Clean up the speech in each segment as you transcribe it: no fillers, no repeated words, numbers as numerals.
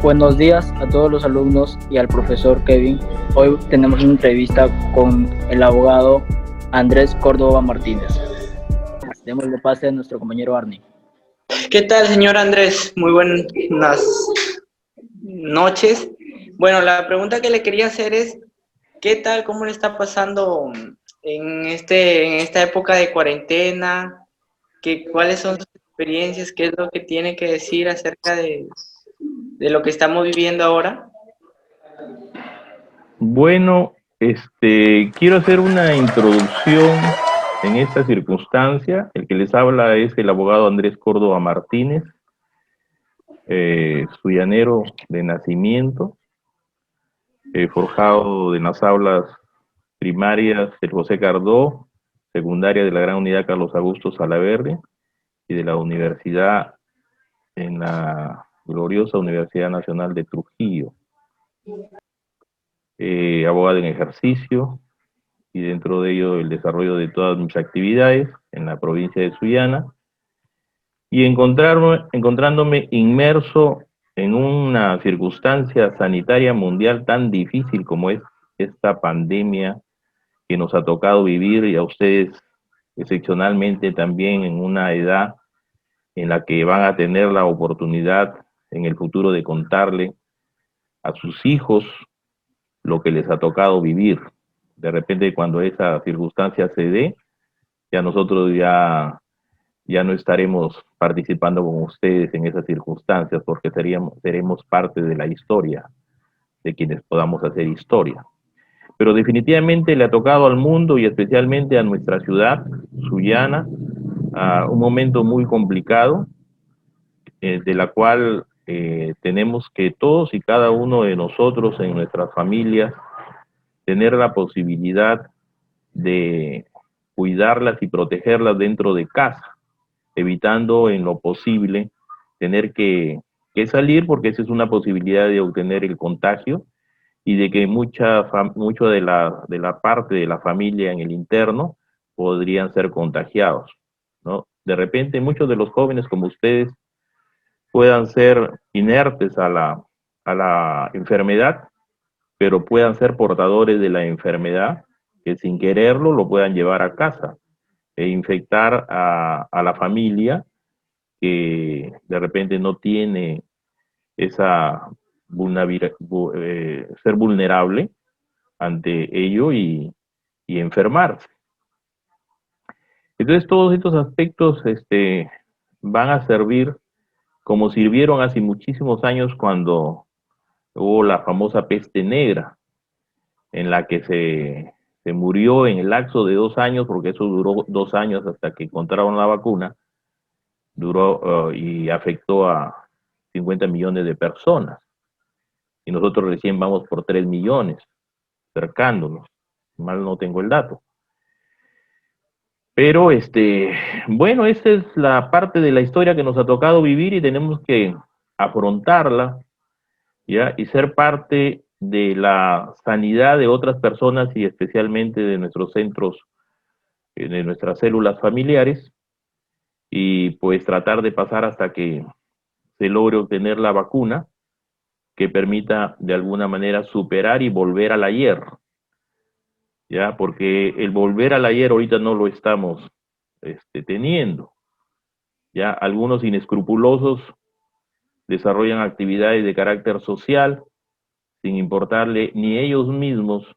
Buenos días a todos los alumnos y al profesor Kevin. Hoy tenemos una entrevista con el abogado Andrés Córdoba Martínez. Démosle pase a nuestro compañero Arnie. ¿Qué tal, señor Andrés? Muy buenas noches. Bueno, la pregunta que le quería hacer es, ¿qué tal, cómo le está pasando en esta época de cuarentena? ¿Cuáles son sus experiencias? ¿Qué es lo que tiene que decir acerca de lo que estamos viviendo ahora? Bueno, quiero hacer una introducción en esta circunstancia. El que les habla es el abogado Andrés Córdoba Martínez, suyanero de nacimiento, forjado en las aulas primarias del José Cardó, secundaria de la Gran Unidad Carlos Augusto Salaverry y de la universidad en la gloriosa Universidad Nacional de Trujillo. Abogado en ejercicio y dentro de ello el desarrollo de todas mis actividades en la provincia de Sullana, y encontrándome inmerso en una circunstancia sanitaria mundial tan difícil como es esta pandemia que nos ha tocado vivir, y a ustedes excepcionalmente también en una edad en la que van a tener la oportunidad en el futuro de contarle a sus hijos lo que les ha tocado vivir. De repente, cuando esa circunstancia se dé, ya nosotros ya no estaremos participando con ustedes en esas circunstancias, porque seremos parte de la historia, de quienes podamos hacer historia. Pero definitivamente le ha tocado al mundo y especialmente a nuestra ciudad, Sullana, un momento muy complicado, de la cual tenemos que todos y cada uno de nosotros en nuestras familias tener la posibilidad de cuidarlas y protegerlas dentro de casa, evitando en lo posible tener que salir, porque esa es una posibilidad de obtener el contagio y de que mucho de la parte de la familia en el interno podrían ser contagiados, ¿no? De repente muchos de los jóvenes como ustedes puedan ser inertes a la enfermedad, pero puedan ser portadores de la enfermedad, que sin quererlo lo puedan llevar a casa e infectar a la familia que de repente no tiene esa ser vulnerable ante ello y enfermarse. Entonces todos estos aspectos van a servir como sirvieron hace muchísimos años cuando hubo la famosa peste negra, en la que se murió en el lapso de 2 años, porque eso duró 2 años hasta que encontraron la vacuna, duró y afectó a 50 millones de personas. Y nosotros recién vamos por 3 millones, cercándonos. Mal no tengo el dato. Pero, bueno, esta es la parte de la historia que nos ha tocado vivir y tenemos que afrontarla, ¿ya? Y ser parte de la sanidad de otras personas y especialmente de nuestros centros, de nuestras células familiares, y pues tratar de pasar hasta que se logre obtener la vacuna que permita de alguna manera superar y volver al ayer, ¿ya? Porque el volver al ayer ahorita no lo estamos teniendo, ¿ya? Algunos inescrupulosos desarrollan actividades de carácter social sin importarle ni ellos mismos,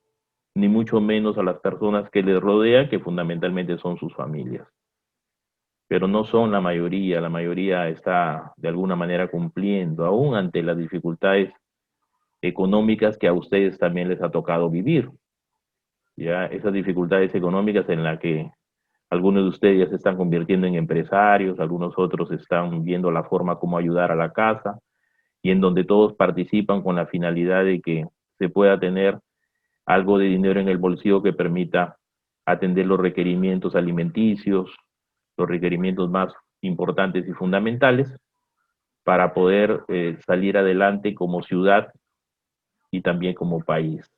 ni mucho menos a las personas que les rodean, que fundamentalmente son sus familias. Pero no son la mayoría está de alguna manera cumpliendo, aún ante las dificultades económicas que a ustedes también les ha tocado vivir. Ya esas dificultades económicas en las que algunos de ustedes ya se están convirtiendo en empresarios, algunos otros están viendo la forma como ayudar a la casa, y en donde todos participan con la finalidad de que se pueda tener algo de dinero en el bolsillo que permita atender los requerimientos alimenticios, los requerimientos más importantes y fundamentales para poder salir adelante como ciudad y también como país.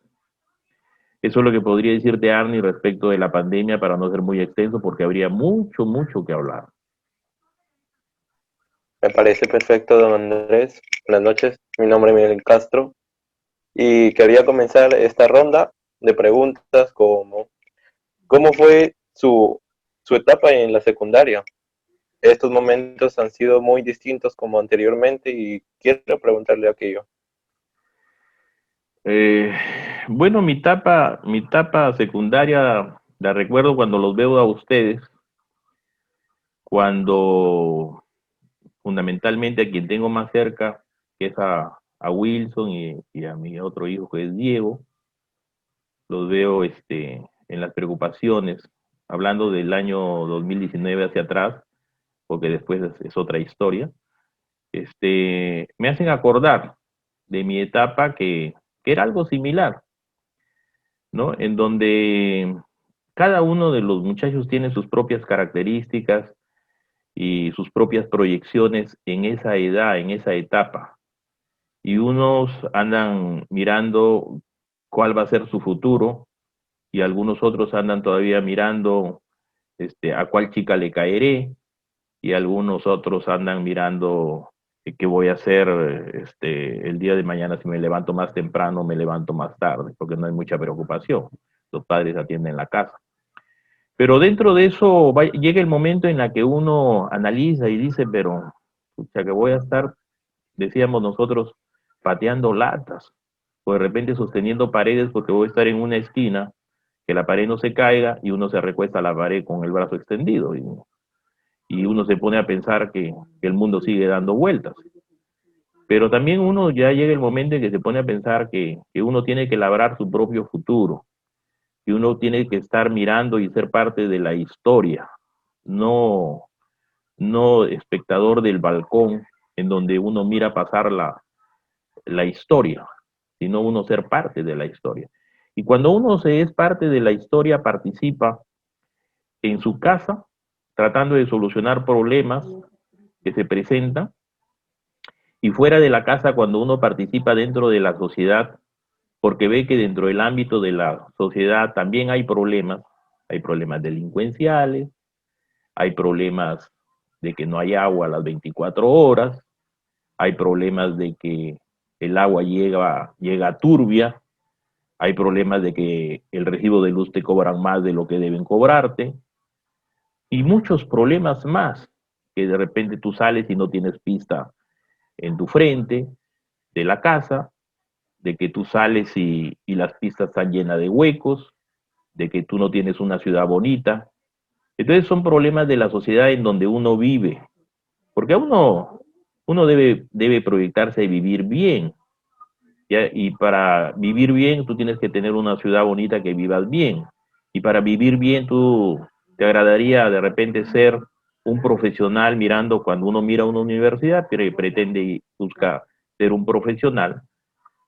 Eso es lo que podría decirte, Arnie, respecto de la pandemia, para no ser muy extenso, porque habría mucho, mucho que hablar. Me parece perfecto, don Andrés. Buenas noches, mi nombre es Miguel Castro y quería comenzar esta ronda de preguntas como ¿cómo fue su etapa en la secundaria? Estos momentos han sido muy distintos como anteriormente y quiero preguntarle aquello. Eh, bueno, mi etapa secundaria la recuerdo cuando los veo a ustedes, cuando fundamentalmente a quien tengo más cerca, que es a Wilson y a mi otro hijo que es Diego, los veo en las preocupaciones, hablando del año 2019 hacia atrás, porque después es otra historia, me hacen acordar de mi etapa que era algo similar, ¿no? En donde cada uno de los muchachos tiene sus propias características y sus propias proyecciones en esa edad, en esa etapa. Y unos andan mirando cuál va a ser su futuro, y algunos otros andan todavía mirando a cuál chica le caeré, y algunos otros andan mirando qué voy a hacer el día de mañana, si me levanto más temprano, me levanto más tarde, porque no hay mucha preocupación. Los padres atienden la casa. Pero dentro de eso llega el momento en el que uno analiza y dice, pero, pucha, que voy a estar, decíamos nosotros, pateando latas, o de repente sosteniendo paredes porque voy a estar en una esquina, que la pared no se caiga y uno se recuesta a la pared con el brazo extendido. Y uno se pone a pensar que el mundo sigue dando vueltas. Pero también uno ya llega el momento en que se pone a pensar que uno tiene que labrar su propio futuro, que uno tiene que estar mirando y ser parte de la historia, no, no espectador del balcón en donde uno mira pasar la historia, sino uno ser parte de la historia. Y cuando uno se es parte de la historia, participa en su casa, tratando de solucionar problemas que se presentan, y fuera de la casa cuando uno participa dentro de la sociedad, porque ve que dentro del ámbito de la sociedad también hay problemas delincuenciales, hay problemas de que no hay agua a las 24 horas, hay problemas de que el agua llega turbia, hay problemas de que el recibo de luz te cobran más de lo que deben cobrarte, y muchos problemas más, que de repente tú sales y no tienes pista en tu frente de la casa, de que tú sales y las pistas están llenas de huecos, de que tú no tienes una ciudad bonita. Entonces son problemas de la sociedad en donde uno vive, porque uno debe proyectarse y vivir bien, ¿ya? Y para vivir bien tú tienes que tener una ciudad bonita que vivas bien, y para vivir bien tú te agradaría de repente ser un profesional, mirando cuando uno mira una universidad, pero pretende y busca ser un profesional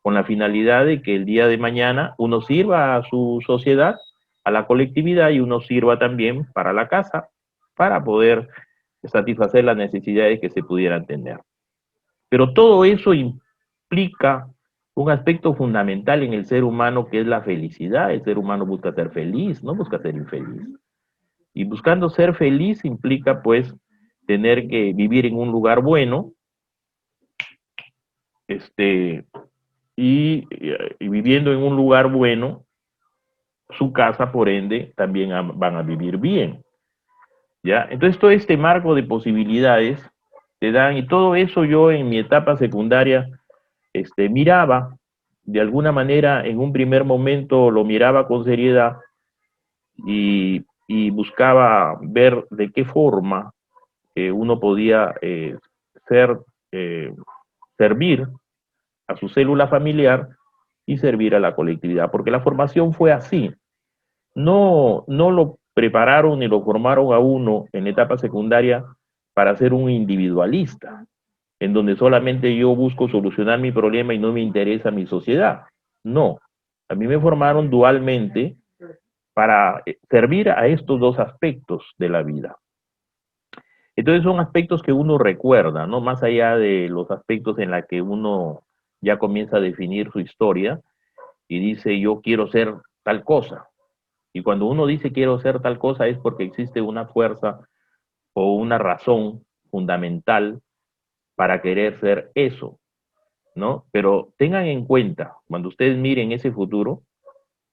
con la finalidad de que el día de mañana uno sirva a su sociedad, a la colectividad, y uno sirva también para la casa, para poder satisfacer las necesidades que se pudieran tener. Pero todo eso implica un aspecto fundamental en el ser humano, que es la felicidad. El ser humano busca ser feliz, no busca ser infeliz. Y buscando ser feliz implica, pues, tener que vivir en un lugar bueno, y viviendo en un lugar bueno, su casa, por ende, también van a vivir bien, ¿ya? Entonces, todo este marco de posibilidades te dan, y todo eso yo en mi etapa secundaria miraba, de alguna manera, en un primer momento lo miraba con seriedad, y buscaba ver de qué forma uno podía servir a su célula familiar y servir a la colectividad, porque la formación fue así. No lo prepararon ni lo formaron a uno en la etapa secundaria para ser un individualista, en donde solamente yo busco solucionar mi problema y no me interesa mi sociedad. No, a mí me formaron dualmente para servir a estos dos aspectos de la vida. Entonces son aspectos que uno recuerda, ¿no? Más allá de los aspectos en los que uno ya comienza a definir su historia y dice, yo quiero ser tal cosa. Y cuando uno dice quiero ser tal cosa es porque existe una fuerza o una razón fundamental para querer ser eso, ¿no? Pero tengan en cuenta, cuando ustedes miren ese futuro,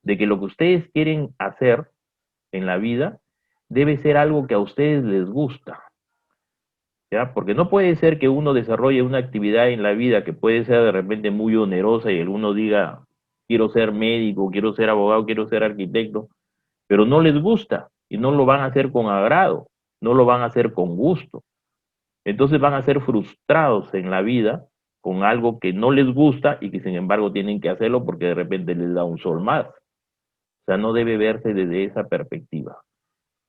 de que lo que ustedes quieren hacer en la vida debe ser algo que a ustedes les gusta, ¿ya? Porque no puede ser que uno desarrolle una actividad en la vida que puede ser de repente muy onerosa y uno diga, quiero ser médico, quiero ser abogado, quiero ser arquitecto, pero no les gusta y no lo van a hacer con agrado, no lo van a hacer con gusto. Entonces van a ser frustrados en la vida con algo que no les gusta y que sin embargo tienen que hacerlo porque de repente les da un sol más. O sea, no debe verse desde esa perspectiva.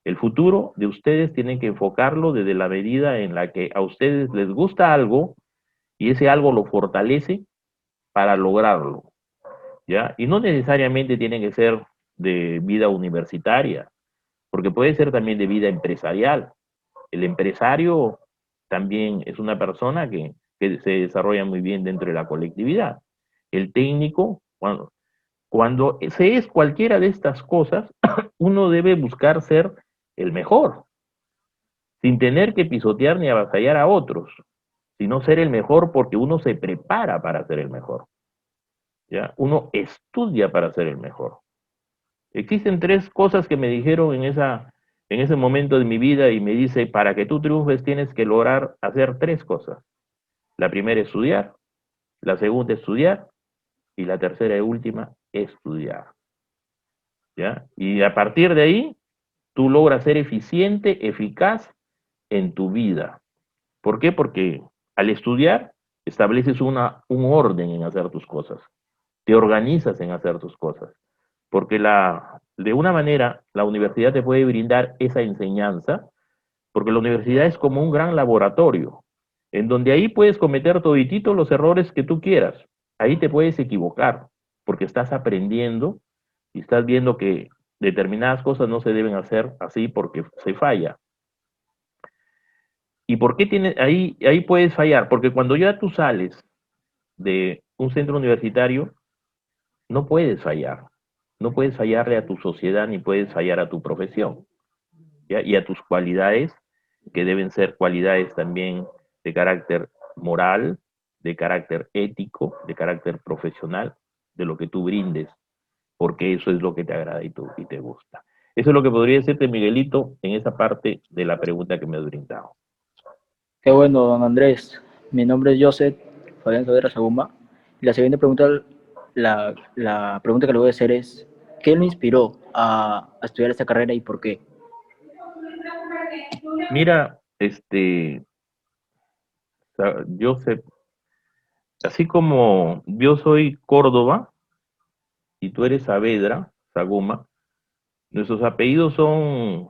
El futuro de ustedes tienen que enfocarlo desde la medida en la que a ustedes les gusta algo y ese algo lo fortalece para lograrlo, ¿ya? Y no necesariamente tiene que ser de vida universitaria, porque puede ser también de vida empresarial. El empresario también es una persona que se desarrolla muy bien dentro de la colectividad. El técnico, cuando se es cualquiera de estas cosas, uno debe buscar ser el mejor, sin tener que pisotear ni avasallar a otros, sino ser el mejor porque uno se prepara para ser el mejor, ¿ya? Uno estudia para ser el mejor. Existen tres cosas que me dijeron en ese momento de mi vida y me dice, para que tú triunfes tienes que lograr hacer tres cosas. La primera es estudiar, la segunda es estudiar y la tercera y última, estudiar, ¿ya? Y a partir de ahí, tú logras ser eficiente, eficaz en tu vida. ¿Por qué? Porque al estudiar estableces un orden en hacer tus cosas, te organizas en hacer tus cosas, porque de una manera la universidad te puede brindar esa enseñanza, porque la universidad es como un gran laboratorio, en donde ahí puedes cometer todititos los errores que tú quieras, ahí te puedes equivocar, porque estás aprendiendo y estás viendo que determinadas cosas no se deben hacer así porque se falla. ¿Y por qué ahí puedes fallar? Porque cuando ya tú sales de un centro universitario, no puedes fallar. No puedes fallarle a tu sociedad ni puedes fallar a tu profesión, ¿ya? Y a tus cualidades, que deben ser cualidades también de carácter moral, de carácter ético, de carácter profesional, de lo que tú brindes, porque eso es lo que te agrada y te gusta. Eso es lo que podría decirte, Miguelito, en esa parte de la pregunta que me has brindado. Qué bueno, don Andrés. Mi nombre es Joseph Fabián Saavedra Saguma. Y la siguiente pregunta, la pregunta que le voy a hacer es, ¿qué lo inspiró a estudiar esta carrera y por qué? Mira, Joseph, así como yo soy Córdoba y tú eres Saavedra, Saguma, nuestros apellidos son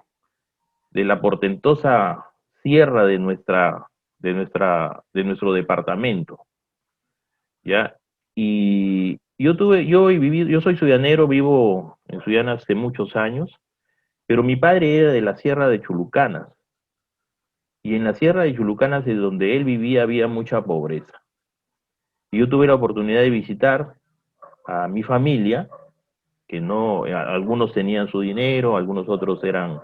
de la portentosa sierra de nuestro departamento, ¿ya? Y yo soy suyanero, vivo en Suyana hace muchos años, pero mi padre era de la sierra de Chulucanas, y en la sierra de Chulucanas, de donde él vivía, había mucha pobreza. Y yo tuve la oportunidad de visitar a mi familia, que no, algunos tenían su dinero, algunos otros eran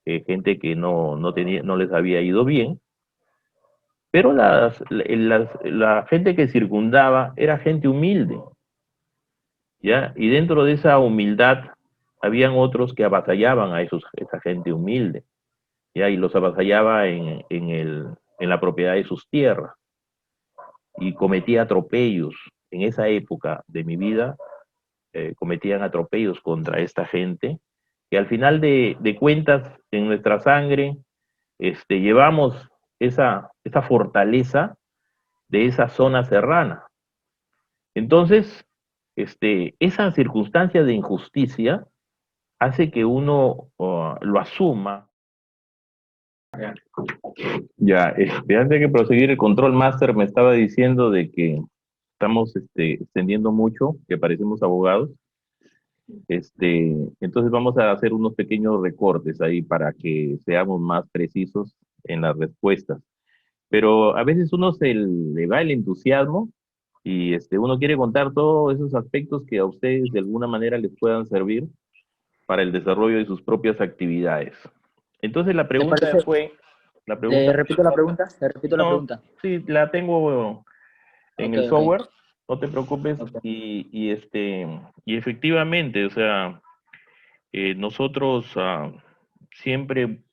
gente que no les había ido bien, pero la gente que circundaba era gente humilde, ¿ya? Y dentro de esa humildad habían otros que avasallaban a esa gente humilde, ¿ya? Y los avasallaba en la propiedad de sus tierras y cometía atropellos. En esa época de mi vida cometían atropellos contra esta gente, que al final de cuentas en nuestra sangre llevamos esa fortaleza de esa zona serrana. Entonces, esa circunstancia de injusticia hace que uno lo asuma. Ya, antes de que proseguir, el control master me estaba diciendo de que estamos extendiendo mucho, que parecemos abogados. Entonces vamos a hacer unos pequeños recortes ahí para que seamos más precisos en las respuestas. Pero a veces uno le va el entusiasmo Y uno quiere contar todos esos aspectos que a ustedes de alguna manera les puedan servir para el desarrollo de sus propias actividades. Entonces la ¿Te pregunta parece? fue, la Te pregunta, repito la pregunta, te repito la no, pregunta. sí, la tengo en Ok, el ok, software, no te preocupes, ok. y efectivamente, o sea, nosotros siempre,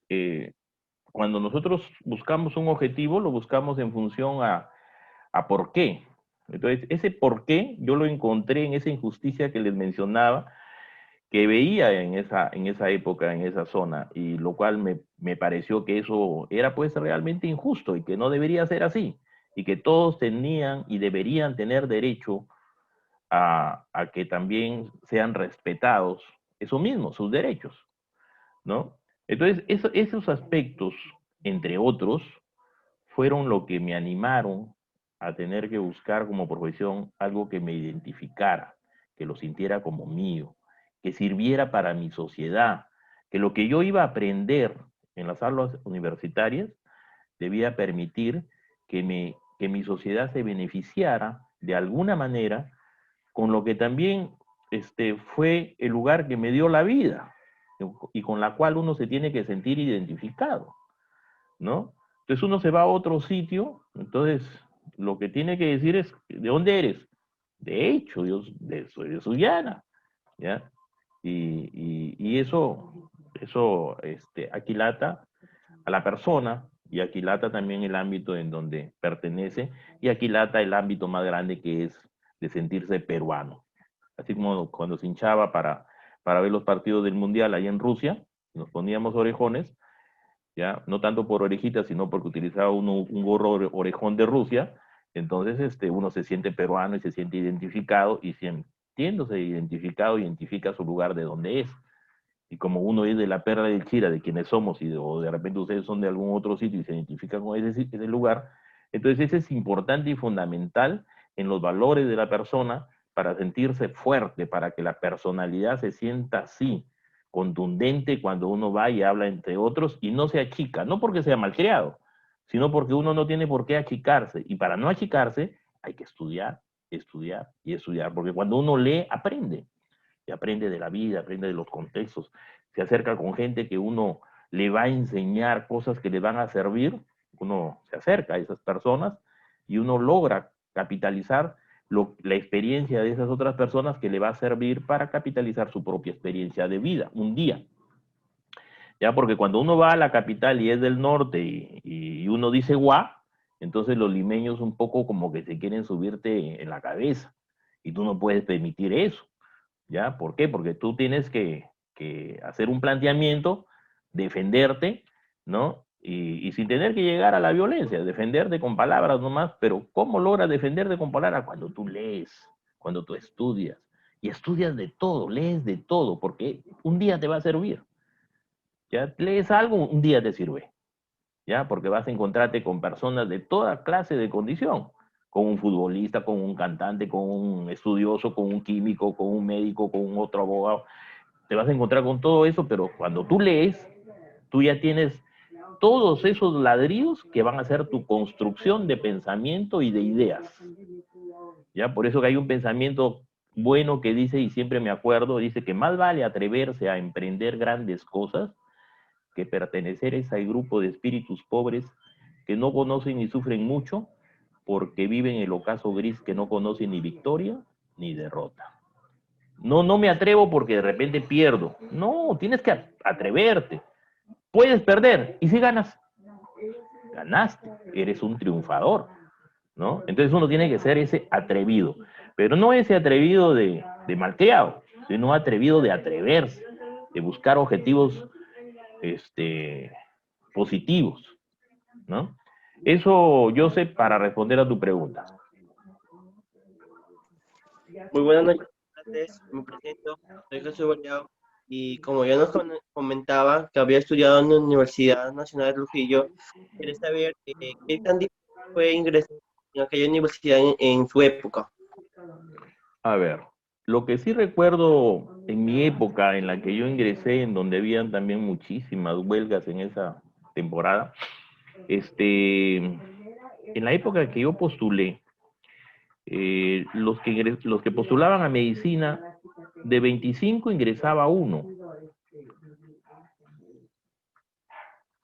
cuando nosotros buscamos un objetivo, lo buscamos en función a por qué. Entonces, ese por qué yo lo encontré en esa injusticia que les mencionaba, que veía en esa época, en esa zona, y lo cual me pareció que eso era pues realmente injusto y que no debería ser así, y que todos tenían y deberían tener derecho a que también sean respetados, eso mismo, sus derechos, ¿no? Entonces, esos aspectos, entre otros, fueron lo que me animaron a tener que buscar como profesión algo que me identificara, que lo sintiera como mío, que sirviera para mi sociedad, que lo que yo iba a aprender en las aulas universitarias debía permitir que mi sociedad se beneficiara de alguna manera con lo que también fue el lugar que me dio la vida y con la cual uno se tiene que sentir identificado, ¿no? Entonces uno se va a otro sitio, entonces lo que tiene que decir es, ¿de dónde eres? De hecho, yo soy de Sullana, ¿ya? Y eso aquilata a la persona y aquilata también el ámbito en donde pertenece y aquilata el ámbito más grande que es de sentirse peruano. Así como cuando se hinchaba para ver los partidos del Mundial ahí en Rusia, nos poníamos orejones, ¿ya? No tanto por orejitas, sino porque utilizaba uno un gorro orejón de Rusia, entonces uno se siente peruano y se siente identificado y sintiéndose identificado, identifica su lugar de donde es. Y como uno es de la Perla del Chira, de quienes somos, o de repente ustedes son de algún otro sitio y se identifican con ese lugar, entonces ese es importante y fundamental en los valores de la persona para sentirse fuerte, para que la personalidad se sienta así, contundente cuando uno va y habla entre otros y no se achica, no porque sea malcriado, sino porque uno no tiene por qué achicarse. Y para no achicarse hay que estudiar, estudiar y estudiar, porque cuando uno lee, aprende y aprende de la vida, aprende de los contextos, se acerca con gente que uno le va a enseñar cosas que le van a servir, uno se acerca a esas personas y uno logra capitalizar la experiencia de esas otras personas que le va a servir para capitalizar su propia experiencia de vida, un día. Ya, porque cuando uno va a la capital y es del norte y uno dice guá, entonces los limeños un poco como que se quieren subirte en la cabeza y tú no puedes permitir eso. ¿Ya? ¿Por qué? Porque tú tienes que hacer un planteamiento, defenderte, ¿no? Y sin tener que llegar a la violencia, defenderte con palabras nomás, pero ¿cómo logras defenderte con palabras? Cuando tú lees, cuando tú estudias, y estudias de todo, lees de todo, porque un día te va a servir, ¿ya? Lees algo, un día te sirve, ¿ya? Porque vas a encontrarte con personas de toda clase de condición, con un futbolista, con un cantante, con un estudioso, con un químico, con un médico, con un otro abogado. Te vas a encontrar con todo eso, pero cuando tú lees, tú ya tienes todos esos ladrillos que van a ser tu construcción de pensamiento y de ideas. ¿Ya? Por eso que hay un pensamiento bueno que dice, y siempre me acuerdo, dice que más vale atreverse a emprender grandes cosas que pertenecer a ese grupo de espíritus pobres que no conocen ni sufren mucho porque viven el ocaso gris que no conoce ni victoria ni derrota. No, no me atrevo porque de repente pierdo. No, tienes que atreverte. Puedes perder y si ganas, ganaste, eres un triunfador, ¿no? Entonces uno tiene que ser ese atrevido, pero no ese atrevido de malcriado, sino atrevido de atreverse, de buscar objetivos positivos, ¿no? Eso yo sé para responder a tu pregunta. Muy buenas noches, me presento, soy Jesús Vallado y como ya nos comentaba que había estudiado en la Universidad Nacional de Trujillo, quería saber qué tan difícil fue ingresar en aquella universidad en su época. A ver, lo que sí recuerdo en mi época en la que yo ingresé, en donde habían también muchísimas huelgas en esa temporada, en la época que yo postulé, los que postulaban a medicina, de 25 ingresaba uno.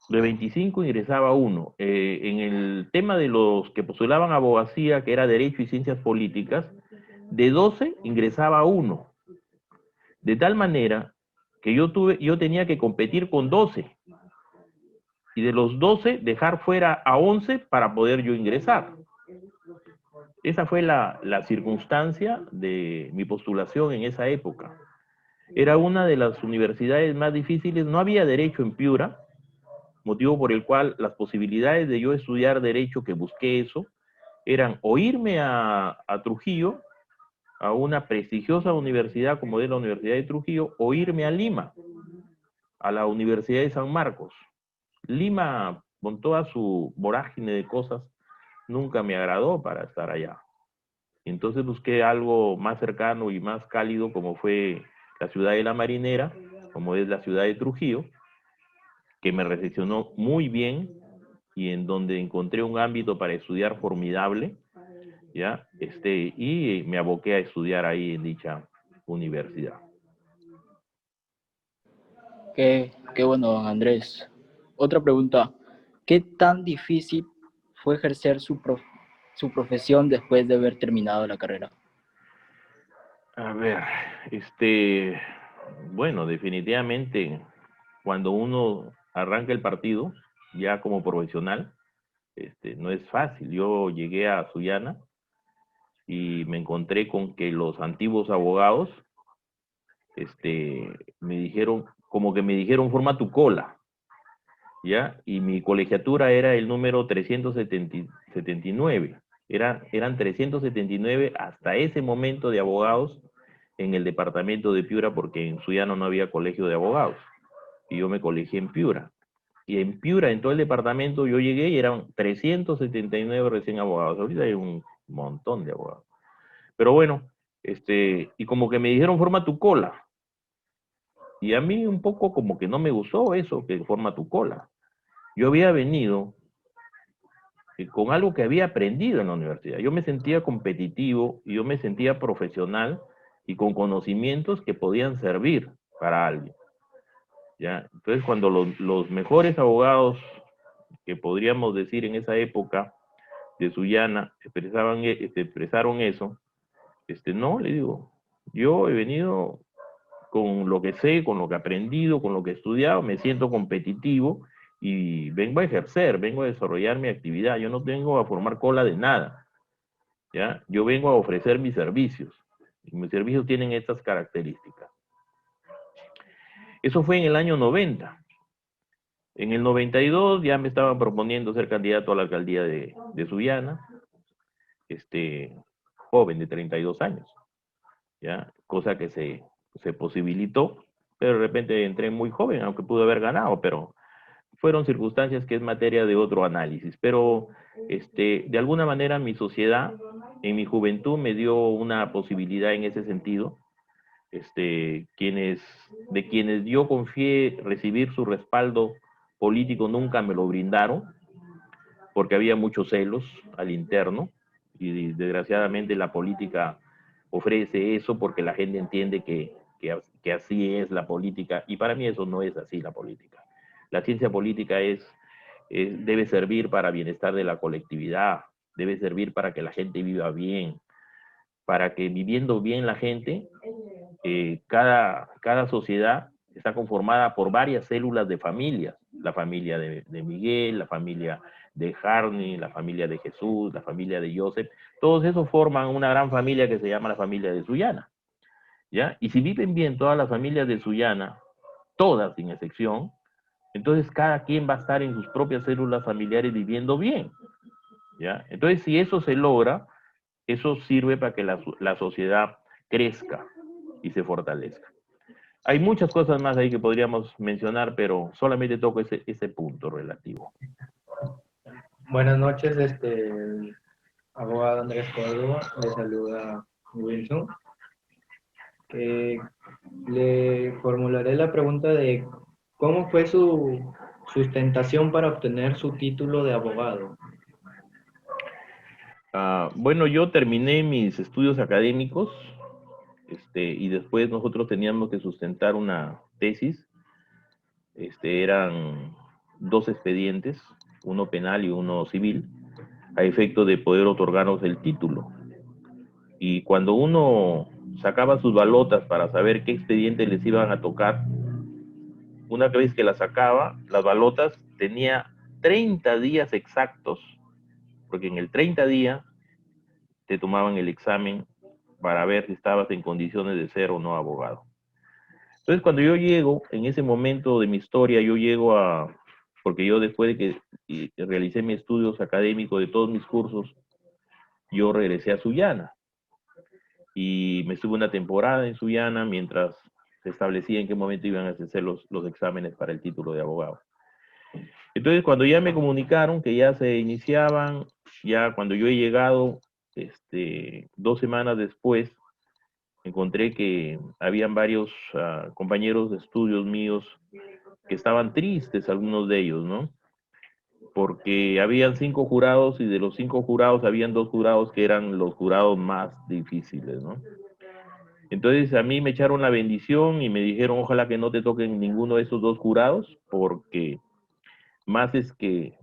De 25 ingresaba uno. En el tema de los que postulaban a abogacía, que era Derecho y Ciencias Políticas, de 12 ingresaba uno. De tal manera que yo tenía que competir con 12. Y de los 12 dejar fuera a 11 para poder yo ingresar. Esa fue la circunstancia de mi postulación en esa época. Era una de las universidades más difíciles, no había derecho en Piura, motivo por el cual las posibilidades de yo estudiar derecho, que busqué eso, eran o irme a Trujillo, a una prestigiosa universidad como es la Universidad de Trujillo, o irme a Lima, a la Universidad de San Marcos. Lima, con toda su vorágine de cosas, nunca me agradó para estar allá. Entonces busqué algo más cercano y más cálido, como fue la ciudad de La Marinera, como es la ciudad de Trujillo, que me recepcionó muy bien y en donde encontré un ámbito para estudiar formidable, ¿ya? Y me aboqué a estudiar ahí en dicha universidad. Qué bueno, don Andrés. Otra pregunta. ¿Qué tan difícil fue ejercer su profesión después de haber terminado la carrera? A ver, bueno, definitivamente cuando uno arranca el partido, ya como profesional, no es fácil. Yo llegué a Sullana y me encontré con que los antiguos abogados, me dijeron, como que me dijeron, forma tu cola, ¿ya? Y mi colegiatura era el número 379. Eran 379 hasta ese momento de abogados en el departamento de Piura, porque en Sullana no había colegio de abogados. Y yo me colegié en Piura. Y en Piura, en todo el departamento, yo llegué y eran 379 recién abogados. Ahorita hay un montón de abogados. Pero bueno, y como que me dijeron, forma tu cola. Y a mí un poco como que no me gustó eso, que forma tu cola. Yo había venido con algo que había aprendido en la universidad. Yo me sentía competitivo y yo me sentía profesional y con conocimientos que podían servir para alguien. ¿Ya? Entonces, cuando los mejores abogados que podríamos decir en esa época de Sullana expresaron eso, no, le digo, yo he venido con lo que sé, con lo que he aprendido, con lo que he estudiado, me siento competitivo y vengo a ejercer, vengo a desarrollar mi actividad, yo no vengo a formar cola de nada, ¿ya? Yo vengo a ofrecer mis servicios, y mis servicios tienen estas características. Eso fue en el año 90. En el 92 ya me estaban proponiendo ser candidato a la alcaldía de Sullana, joven de 32 años, ¿ya? Cosa que se posibilitó, pero de repente entré muy joven, aunque pude haber ganado, pero fueron circunstancias que es materia de otro análisis. Pero de alguna manera mi sociedad, en mi juventud, me dio una posibilidad en ese sentido. De quienes yo confié recibir su respaldo político nunca me lo brindaron, porque había muchos celos al interno, y desgraciadamente la política ofrece eso porque la gente entiende que así es la política, y para mí eso no es así la política. La ciencia política debe servir para bienestar de la colectividad, debe servir para que la gente viva bien, para que viviendo bien la gente, cada sociedad está conformada por varias células de familias, la familia de Miguel, la familia de Harney, la familia de Jesús, la familia de Joseph, todos esos forman una gran familia que se llama la familia de Sullana, ¿ya? Y si viven bien todas las familias de Sullana, todas sin excepción, entonces cada quien va a estar en sus propias células familiares viviendo bien, ¿ya? Entonces, si eso se logra, eso sirve para que la sociedad crezca y se fortalezca. Hay muchas cosas más ahí que podríamos mencionar, pero solamente toco ese punto relativo. Buenas noches, el abogado Andrés Córdoba, le saluda Wilson. Le formularé la pregunta de cómo fue su sustentación para obtener su título de abogado. Bueno, yo terminé mis estudios académicos, y después nosotros teníamos que sustentar una tesis. Eran dos expedientes, uno penal y uno civil, a efecto de poder otorgarnos el título. Y cuando uno sacaba sus balotas para saber qué expediente les iban a tocar, una vez que las sacaba, las balotas tenía 30 días exactos, porque en el 30 día te tomaban el examen para ver si estabas en condiciones de ser o no abogado. Entonces, cuando yo llego, en ese momento de mi historia, yo llego porque yo después de que realicé mis estudios académicos de todos mis cursos, yo regresé a Sullana y me estuve una temporada en Sullana mientras se establecía en qué momento iban a hacer los exámenes para el título de abogado. Entonces, cuando ya me comunicaron que ya se iniciaban, ya cuando yo he llegado, 2 semanas después, encontré que habían varios compañeros de estudios míos que estaban tristes, algunos de ellos, ¿no? Porque habían 5 jurados y de los 5 jurados habían 2 jurados que eran los jurados más difíciles, ¿no? Entonces a mí me echaron la bendición y me dijeron, ojalá que no te toquen ninguno de esos 2 jurados, porque más es que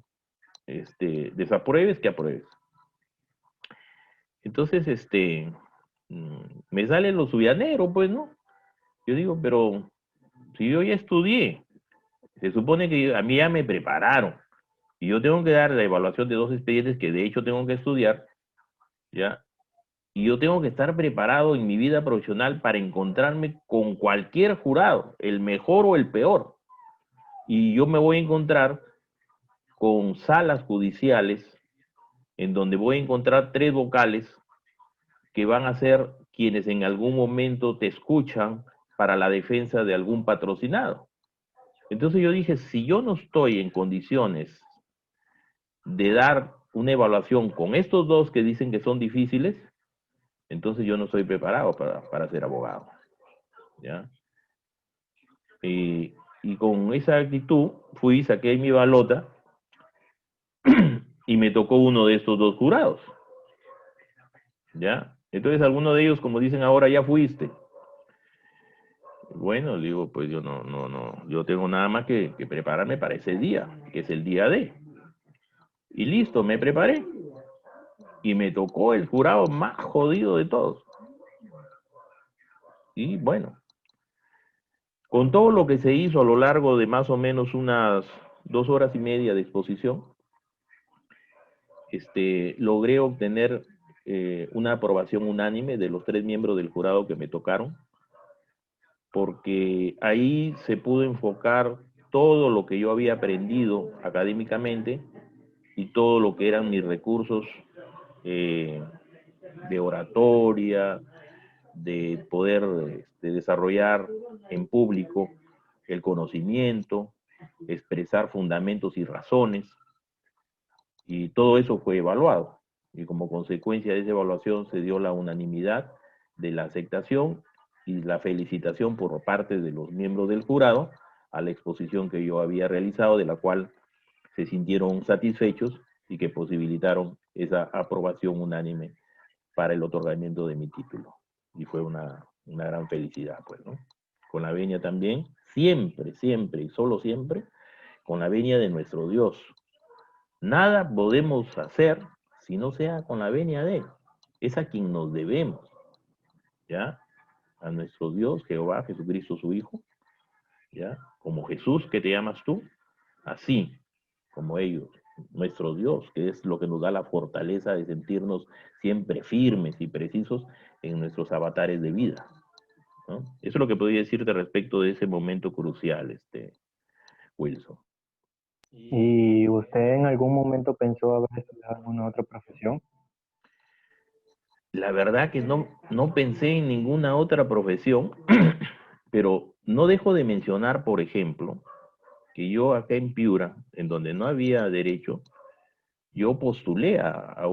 desapruebes que apruebes. Entonces, me salen los suyaneros, pues, ¿no? Yo digo, pero si yo ya estudié, se supone que a mí ya me prepararon y yo tengo que dar la evaluación de 2 expedientes que de hecho tengo que estudiar, ¿ya? Y yo tengo que estar preparado en mi vida profesional para encontrarme con cualquier jurado, el mejor o el peor. Y yo me voy a encontrar con salas judiciales en donde voy a encontrar 3 vocales que van a ser quienes en algún momento te escuchan para la defensa de algún patrocinado. Entonces yo dije, si yo no estoy en condiciones de dar una evaluación con estos 2 que dicen que son difíciles, entonces yo no estoy preparado para ser abogado, ¿ya? Y con esa actitud fui, saqué mi balota y me tocó uno de estos 2 jurados, ¿ya? Entonces algunos de ellos, como dicen ahora, ya fuiste. Bueno, digo, pues yo no, yo tengo nada más que prepararme para ese día, que es el día D. Y listo, me preparé. Y me tocó el jurado más jodido de todos. Y bueno, con todo lo que se hizo a lo largo de más o menos unas 2 horas y media de exposición, logré obtener una aprobación unánime de los 3 miembros del jurado que me tocaron, porque ahí se pudo enfocar todo lo que yo había aprendido académicamente y todo lo que eran mis recursos de oratoria, de poder desarrollar en público el conocimiento, expresar fundamentos y razones, y todo eso fue evaluado. Y como consecuencia de esa evaluación se dio la unanimidad de la aceptación y la felicitación por parte de los miembros del jurado a la exposición que yo había realizado, de la cual se sintieron satisfechos y que posibilitaron esa aprobación unánime para el otorgamiento de mi título. Y fue una gran felicidad, pues, ¿no? Con la venia también, siempre, siempre y solo siempre, con la venia de nuestro Dios. Nada podemos hacer si no sea con la venia de Él. Es a quien nos debemos, ¿ya? A nuestro Dios, Jehová, Jesucristo, su Hijo, ¿ya? Como Jesús, que te llamas tú, así como ellos, nuestro Dios, que es lo que nos da la fortaleza de sentirnos siempre firmes y precisos en nuestros avatares de vida, ¿no? Eso es lo que podría decirte respecto de ese momento crucial, Wilson. ¿Y usted en algún momento pensó haber estudiado alguna otra profesión? La verdad que no pensé en ninguna otra profesión, pero no dejo de mencionar, por ejemplo, que yo acá en Piura, en donde no había derecho, yo postulé a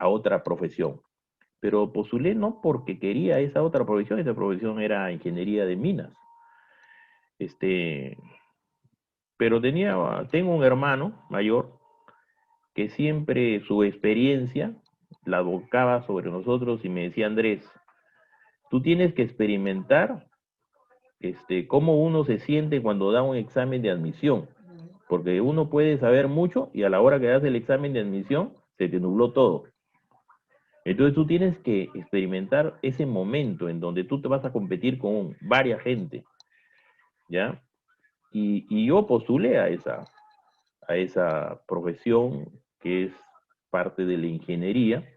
otra profesión, pero postulé no porque quería esa profesión era ingeniería de minas. Pero tengo un hermano mayor que siempre su experiencia la volcaba sobre nosotros y me decía: Andrés, tú tienes que experimentar cómo uno se siente cuando da un examen de admisión, porque uno puede saber mucho y a la hora que das el examen de admisión se te nubló todo. Entonces tú tienes que experimentar ese momento en donde tú te vas a competir con varias gente, ¿ya? Y yo postulé a esa profesión que es parte de la ingeniería,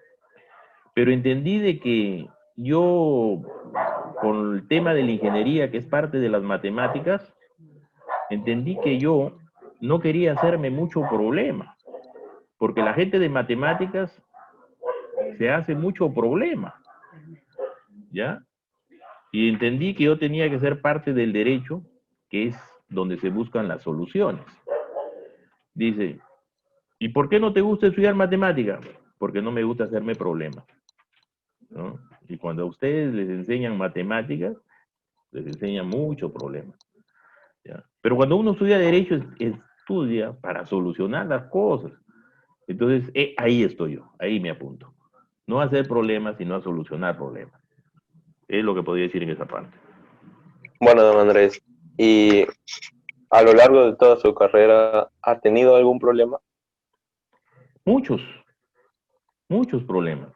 pero entendí de que yo, con el tema de la ingeniería, que es parte de las matemáticas, entendí que yo no quería hacerme mucho problema, porque la gente de matemáticas se hace mucho problema, ¿ya? Y entendí que yo tenía que ser parte del derecho, que es donde se buscan las soluciones. Dice: ¿y por qué no te gusta estudiar matemáticas? Porque no me gusta hacerme problemas, ¿no? Y cuando a ustedes les enseñan matemáticas, les enseñan mucho problemas, ¿ya? Pero cuando uno estudia derecho, estudia para solucionar las cosas. Entonces, ahí estoy yo, ahí me apunto. No a hacer problemas, sino a solucionar problemas. Es lo que podría decir en esa parte. Bueno, don Andrés, ¿y a lo largo de toda su carrera ha tenido algún problema? Muchos problemas,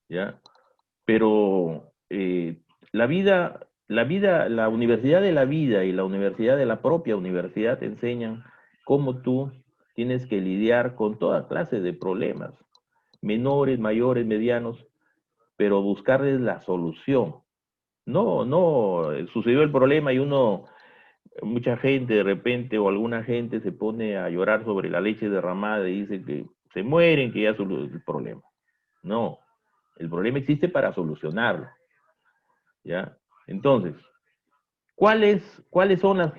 ¿ya? Pero la universidad de la vida y la universidad de la propia universidad te enseñan cómo tú tienes que lidiar con toda clase de problemas, menores, mayores, medianos, pero buscarles la solución. No, sucedió el problema y mucha gente de repente o alguna gente se pone a llorar sobre la leche derramada y dice que se mueren, que ya solucionó el problema. No, el problema existe para solucionarlo, ¿ya? Entonces, ¿cuáles son las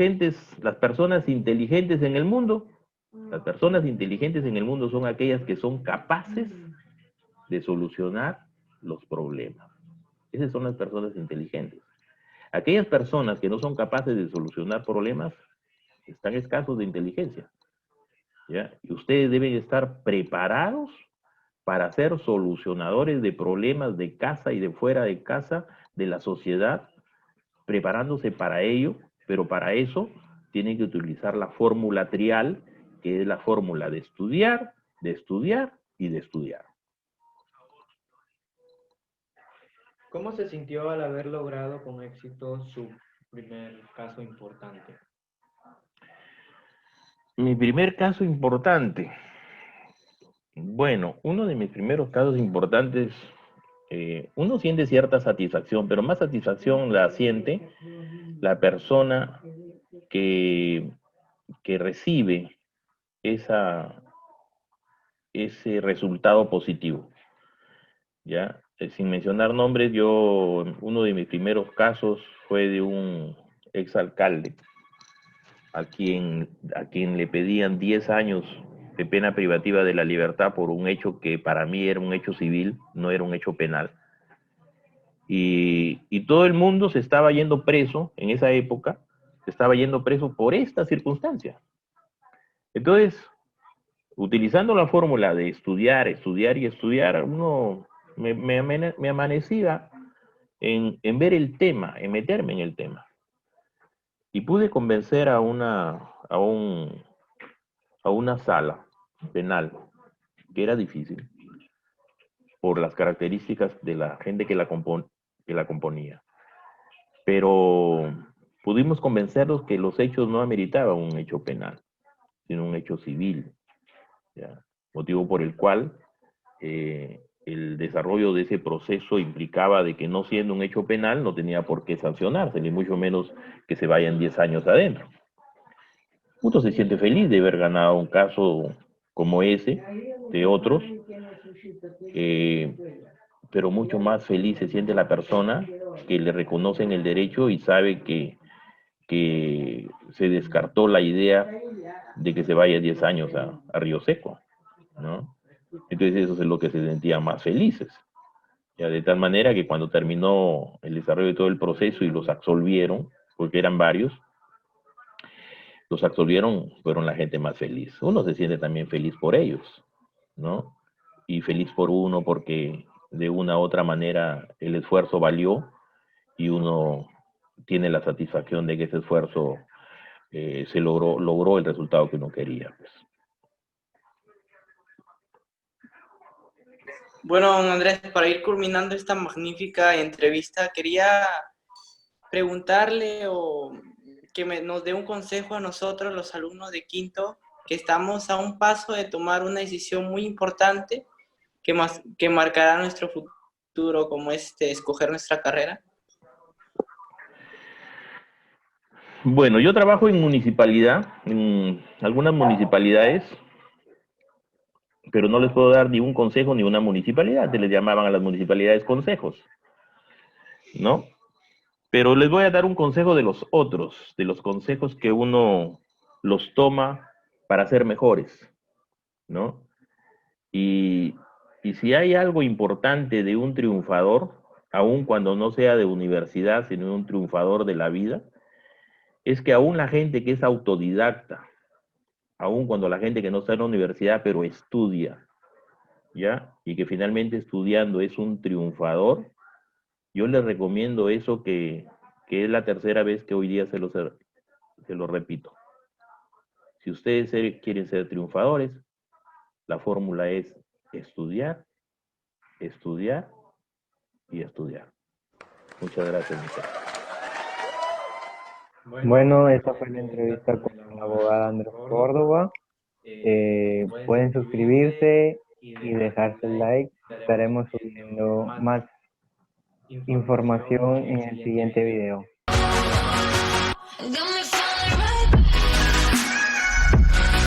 personas inteligentes en el mundo? Las personas inteligentes en el mundo son aquellas que son capaces de solucionar los problemas. Esas son las personas inteligentes. Aquellas personas que no son capaces de solucionar problemas están escasos de inteligencia, ¿ya? Y ustedes deben estar preparados para ser solucionadores de problemas de casa y de fuera de casa, de la sociedad, preparándose para ello, pero para eso tienen que utilizar la fórmula trial, que es la fórmula de estudiar y de estudiar. ¿Cómo se sintió al haber logrado con éxito su primer caso importante? Mi primer caso importante. Bueno, uno de mis primeros casos importantes, uno siente cierta satisfacción, pero más satisfacción la siente la persona que recibe ese resultado positivo, ¿ya? Sin mencionar nombres, uno de mis primeros casos fue de un exalcalde a quien le pedían 10 años de pena privativa de la libertad por un hecho que para mí era un hecho civil, no era un hecho penal. Y todo el mundo se estaba yendo preso en esa época, se estaba yendo preso por esta circunstancia. Entonces, utilizando la fórmula de estudiar y estudiar, uno me amanecía en ver el tema, en meterme en el tema. Y pude convencer a una sala penal, que era difícil, por las características de la gente que la componía. Pero pudimos convencerlos que los hechos no ameritaban un hecho penal, sino un hecho civil, ¿ya? Motivo por el cual el desarrollo de ese proceso implicaba de que, no siendo un hecho penal, no tenía por qué sancionarse, ni mucho menos que se vayan 10 años adentro. Uno se siente feliz de haber ganado un caso como ese, de otros, pero mucho más feliz se siente la persona que le reconocen el derecho y sabe que se descartó la idea de que se vaya 10 años a Río Seco, ¿no? Entonces eso es lo que se sentían más felices. Ya, de tal manera que cuando terminó el desarrollo de todo el proceso y los absolvieron, porque eran varios, los absolvieron, fueron la gente más feliz. Uno se siente también feliz por ellos, ¿no? Y feliz por uno porque de una u otra manera el esfuerzo valió y uno tiene la satisfacción de que ese esfuerzo se logró el resultado que uno quería, pues. Bueno, don Andrés, para ir culminando esta magnífica entrevista, quería preguntarle o que nos dé un consejo a nosotros, los alumnos de quinto, que estamos a un paso de tomar una decisión muy importante que marcará nuestro futuro, como es escoger nuestra carrera. Bueno, yo trabajo en municipalidad, en algunas municipalidades, pero no les puedo dar ni un consejo ni una municipalidad, se les llamaban a las municipalidades consejos, ¿no? Pero les voy a dar un consejo de los otros, de los consejos que uno los toma para ser mejores, ¿no? Y si hay algo importante de un triunfador, aun cuando no sea de universidad, sino un triunfador de la vida, es que aún la gente que es autodidacta, aun cuando la gente que no está en la universidad, pero estudia, ¿ya? Y que finalmente estudiando es un triunfador, yo les recomiendo eso que es la tercera vez que hoy día se lo repito. Si ustedes quieren ser triunfadores, la fórmula es estudiar, estudiar y estudiar. Muchas gracias, Michelle. Bueno, esta fue la entrevista con la abogada Andrés Córdoba. Pueden suscribirse y dejarse el like. Estaremos subiendo más información en el siguiente video. Got me